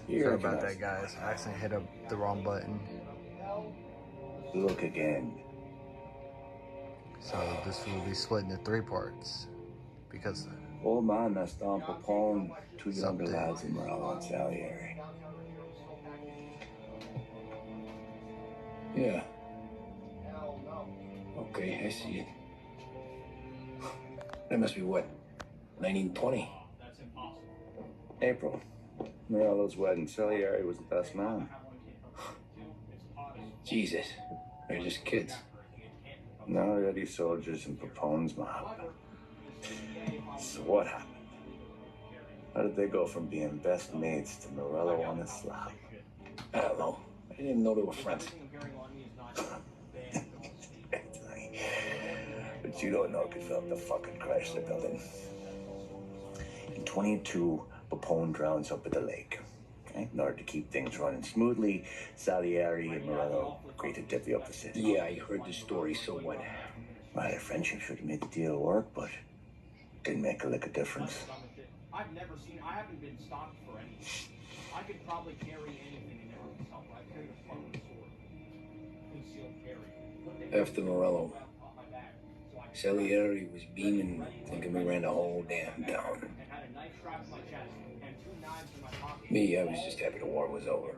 Sorry about that, guys. I accidentally hit up the wrong button. Look again. So this will be split into 3 parts because Old man that's Don Papone, 2 younger something. lads in Morello and Salieri. Yeah. Okay, I see it. That must be what? 1920? April. Morello's wedding. Salieri was the best man. Jesus. They're just kids. Now they're these soldiers in Papone's mob. So what happened? How did they go from being best mates to Morello on the slab? I don't know. I didn't even know they were friends. But you don't know because of the fucking crash the building. In 22, Papone drowns up at the lake. Okay? In order to keep things running smoothly, Salieri and Morello agreed to divvy up the city. Yeah, I heard the story, so what? Well, their friendship should have made the deal work, but didn't make a lick of difference. I haven't been stopped for anything. I could probably carry anything and never be stopped. I carried a fucking sword. Concealed carry. After Morello, Salieri was beaming, thinking we ran the whole damn town. Me, I was just happy the war was over.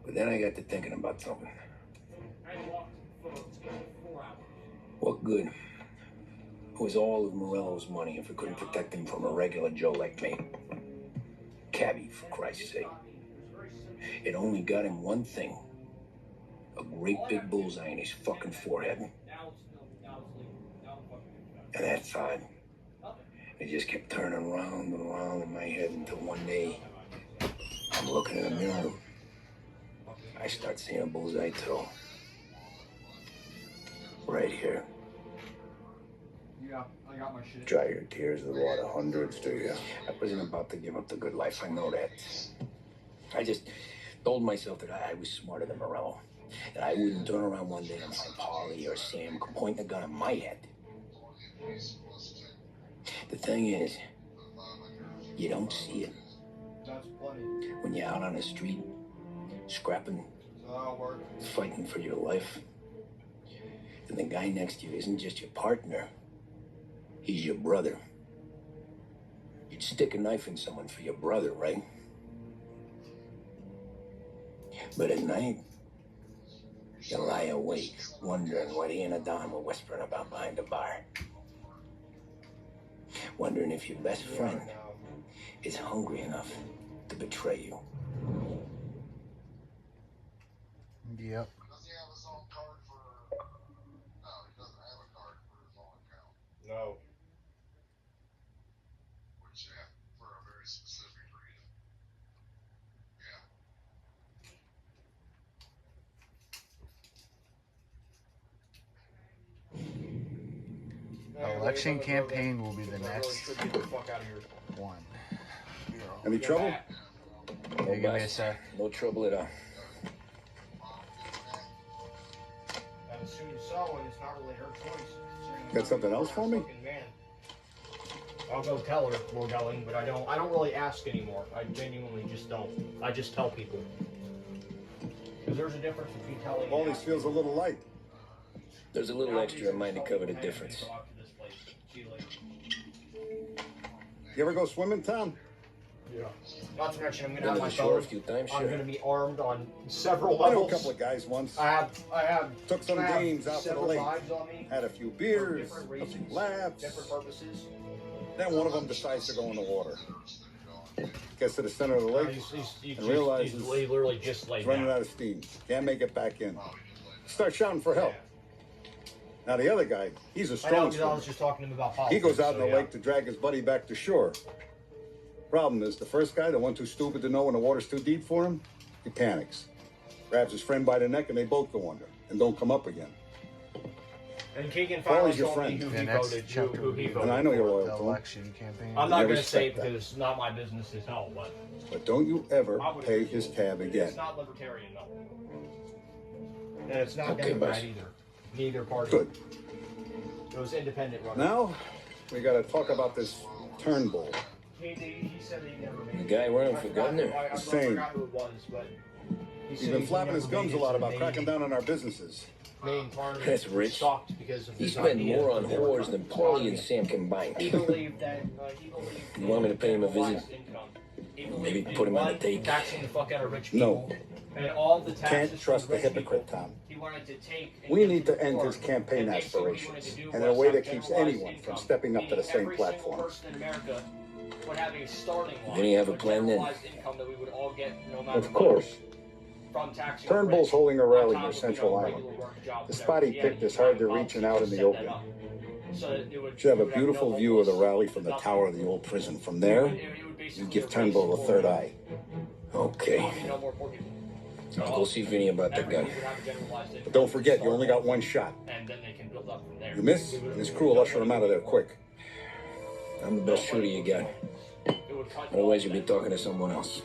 But then I got to thinking about something. What good was all of Morello's money if we couldn't protect him from a regular Joe like me? Cabby, for Christ's sake. It only got him one thing. A great big bullseye in his fucking forehead. And that thought, it just kept turning round and round in my head until one day, I'm looking in the mirror. I start seeing a bullseye too. Right here. Yeah, I got my shit. Dry your tears with water hundreds, do you? I wasn't about to give up the good life, I know that. I just told myself that I was smarter than Morello. That I wouldn't turn around one day and find Paulie or Sam pointing a gun at my head. The thing is, you don't see it. That's plenty. When you're out on the street, scrapping, fighting for your life, and the guy next to you isn't just your partner, he's your brother. You'd stick a knife in someone for your brother, right? But at night, you lie awake, wondering what he and a Don were whispering about behind the bar. Wondering if your best friend is hungry enough to betray you. Yep. No. Which, yeah, for a very specific reason. The election campaign will be the next one. Any trouble? Hey, give me a sec. No trouble at all. And as soon as so, and it's not really her choice. Got something else for me? I'll go tell her we're going, but I don't really ask anymore. I genuinely just don't. I just tell people. Because there's a difference between telling. All these feels a little light. There's a little extra in mine to cover the difference. You ever go swimming, Tom? Yeah. Not to mention, I'm gonna Been have to my the shore a phone. few times, I'm sure. gonna be armed on several I know levels. a couple of guys once. I have Took some I have games out to the several lake. knives on me Had a few for beers, different a few reasons, laughs. different purposes. Then one of them decides to go in the water. Gets to the center of the lake and realizes he's literally just laid he's running down. out of steam. Can't make it back in. Starts shouting for help. Now the other guy, he's a I know, strong because I was swimmer. just talking to him about politics. He goes out in so the yeah. lake to drag his buddy back to shore. Problem is, the first guy, the one too stupid to know when the water's too deep for him, he panics. Grabs his friend by the neck and they both go under and don't come up again. And Keegan Paul finally is your told me friend. who The he next voted. chapter Who he voted. And I know you're for. loyal The to him. election campaign. I'm not I going to say respect that. because it's not my business to tell, but But don't you ever I would pay agree. his tab again. It's not libertarian, though. And it's not Okay, Democrat boss. either. Neither party. Good. It was independent runner. Now, we got to talk about this Turnbull. He said he never made The guy running for governor? I Same. forgot who it was, but he He's said been he flapping his never gums made a lot it about to cracking the down on our businesses. main party. That's rich. Shocked because of He his spent idea more on that they were whores than Paulie and Sam He combined. believed that. You want me to pay him a visit? Maybe put him on a date. Taxing the fuck out of rich No. people. And all the taxes Can't trust from the rich hypocrite, people, Tom. he wanted to take and We give need to end poor. his campaign And basically what he wanted aspirations to do and in a was way have that keeps generalized anyone from income, stepping up to the meaning same every platform. single person in America would have a starting line. Then you have a of plan then? generalized income that we would all get no matter Of what. course. From taxing Turnbull's rich, holding a on rally top near of, Central regular Island. work jobs, The whatever. spot he Yeah, picked you is hard to have reach and out in the set open. that up. So that it would, Should have a we would beautiful no view of the homeless, rally from the nothing. tower of the old prison. From there, It would basically you give erase Turnbull a third eye. Okay. no more poor people. I'll go see Vinny about that guy. Everybody would have a generalized income. But don't forget, you only got one shot. And then they can build up from there. You miss, and his crew will usher him out of there quick. I'm the best shooter you got. Otherwise, you'll be talking to someone else.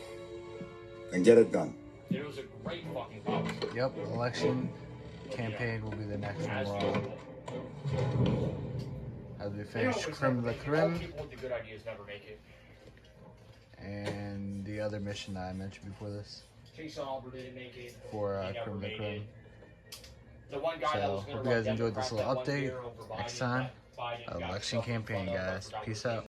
And get it done. It was a great fucking policy. Yep, election campaign will be the next one we're on. As we finish creme de la creme People with the good ideas never make it. and the other mission that I mentioned before this Jason Albert didn't make it. for He never creme de made creme. it. The one guy that So was gonna hope you run guys enjoyed this Democrat little that one update. year over Next Biden, time, Biden got election himself in campaign, front of, guys. forgot Peace his name. out.